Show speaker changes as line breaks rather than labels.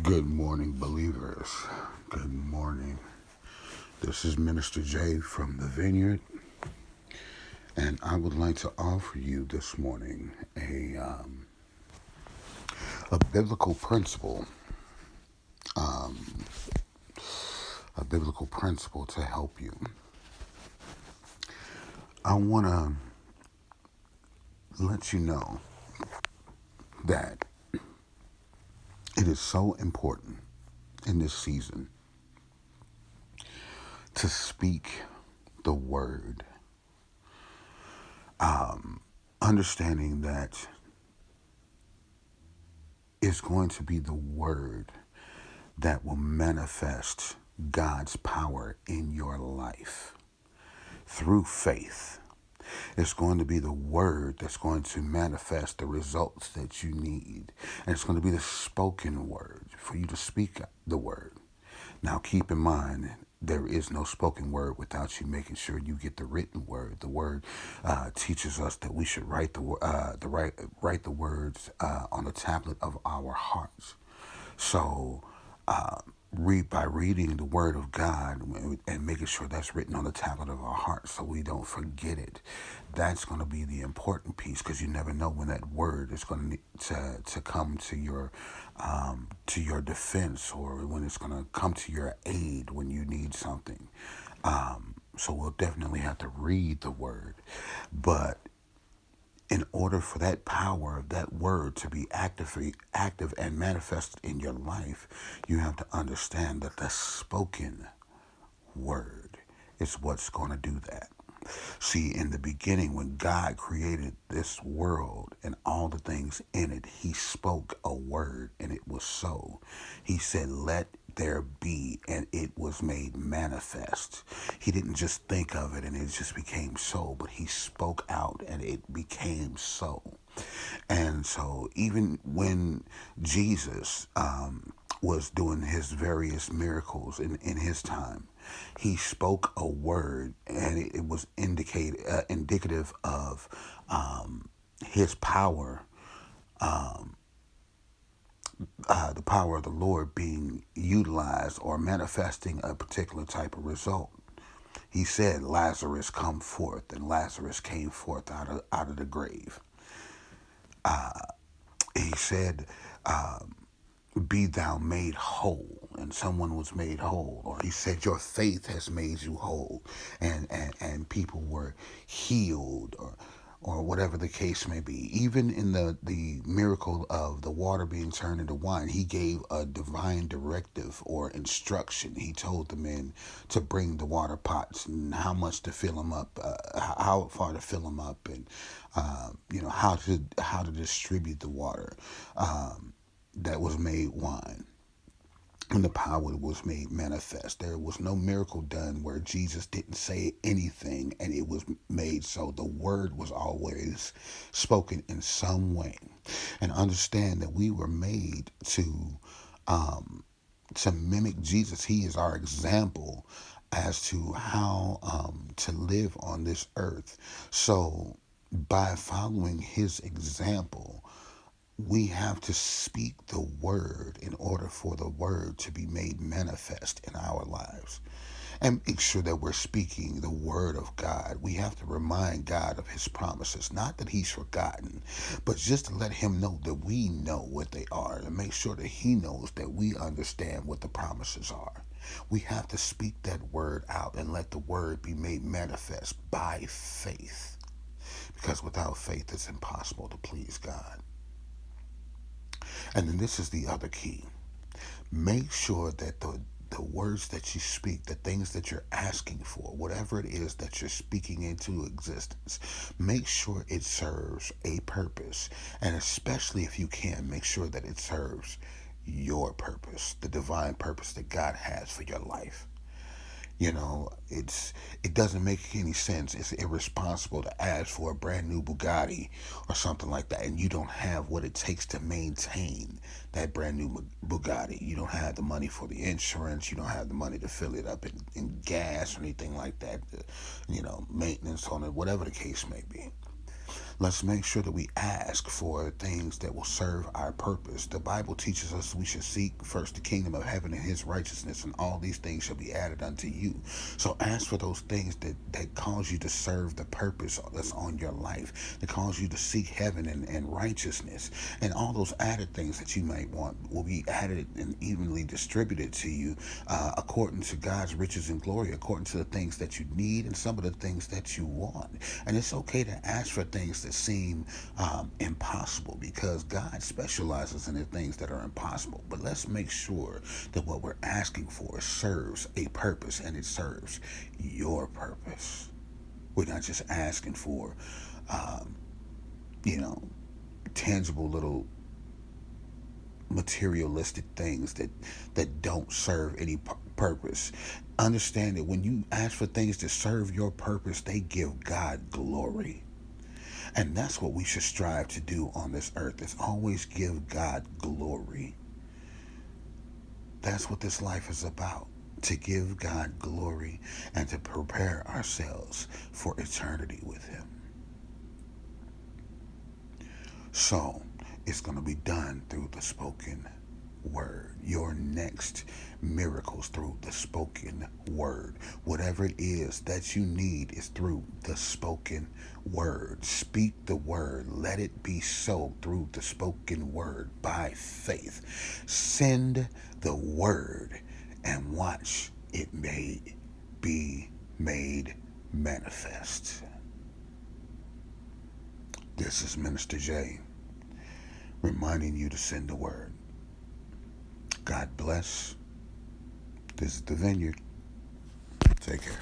Good morning, believers. Good morning. This is Minister Jay from the Vineyard, and I would like to offer you this morning a biblical principle, a biblical principle to help you. I want to let you know that it is so important in this season to speak the word, understanding that it's going to be the word that will manifest God's power in your life through faith. It's going to be the word that's going to manifest the results that you need. And it's going to be the spoken word for you to speak the word. Now, keep in mind, there is no spoken word without you making sure you get the written word. The word teaches us that we should write the words on the tablet of our hearts. So, read by reading the Word of God and making sure that's written on the tablet of our hearts so we don't forget it. That's going to be the important piece, because you never know when that word is going to come to your defense, or when it's going to come to your aid when you need something. So we'll definitely have to read the Word, but in order for that power of that word to be active and manifested in your life, you have to understand that the spoken word is what's going to do that. See, in the beginning, when God created this world and all the things in it, he spoke a word and it was so. He said, "Let there be," and it was made manifest. He didn't just think of it and it just became so, but he spoke out and it became so. And so even when Jesus was doing his various miracles in his time, he spoke a word, and it was indicative of his power, the power of the Lord being utilized or manifesting a particular type of result. He said, "Lazarus, come forth," and Lazarus came forth out of the grave. He said, "Be thou made whole," and someone was made whole. Or he said, "Your faith has made you whole," and people were healed, or whatever the case may be. Even in the miracle of the water being turned into wine, he gave a divine directive or instruction. He told the men to bring the water pots and how much to fill them up, how far to fill them up, and how to distribute the water. That was made wine. And the power was made manifest. There was no miracle done where Jesus didn't say anything and it was made so. The word was always spoken in some way. And understand that we were made to mimic Jesus. He is our example as to how to live on this earth. So by following his example, we have to speak the word in order for the word to be made manifest in our lives. And make sure that we're speaking the word of God. We have to remind God of his promises. Not that he's forgotten, but just to let him know that we know what they are, and make sure that he knows that we understand what the promises are. We have to speak that word out and let the word be made manifest by faith. Because without faith, it's impossible to please God. And then this is the other key. Make sure that the words that you speak, the things that you're asking for, whatever it is that you're speaking into existence, make sure it serves a purpose. And especially if you can, make sure that it serves your purpose, the divine purpose that God has for your life. It doesn't make any sense. It's irresponsible to ask for a brand new Bugatti or something like that, and you don't have what it takes to maintain that brand new Bugatti. You don't have the money for the insurance. You don't have the money to fill it up in gas or anything like that. Maintenance on it, whatever the case may be. Let's make sure that we ask for things that will serve our purpose. The Bible teaches us we should seek first the kingdom of heaven and his righteousness, and all these things shall be added unto you. So ask for those things that cause you to serve the purpose that's on your life, that cause you to seek heaven and righteousness. And all those added things that you might want will be added and evenly distributed to you according to God's riches and glory, according to the things that you need and some of the things that you want. And it's okay to ask for things that seem impossible, because God specializes in the things that are impossible. But let's make sure that what we're asking for serves a purpose, and it serves your purpose. We're not just asking for, you know, tangible little materialistic things that don't serve any purpose. Understand that when you ask for things that serve your purpose, they give God glory. And that's what we should strive to do on this earth, is always give God glory. That's what this life is about, to give God glory and to prepare ourselves for eternity with him. So it's going to be done through the spoken word. Your next miracles through the spoken word. Whatever it is that you need is through the spoken word. Speak the word. Let it be so through the spoken word by faith. Send the word and watch it be made manifest. This is Minister J, reminding you to send the word. God bless. This is the Vineyard. Take care.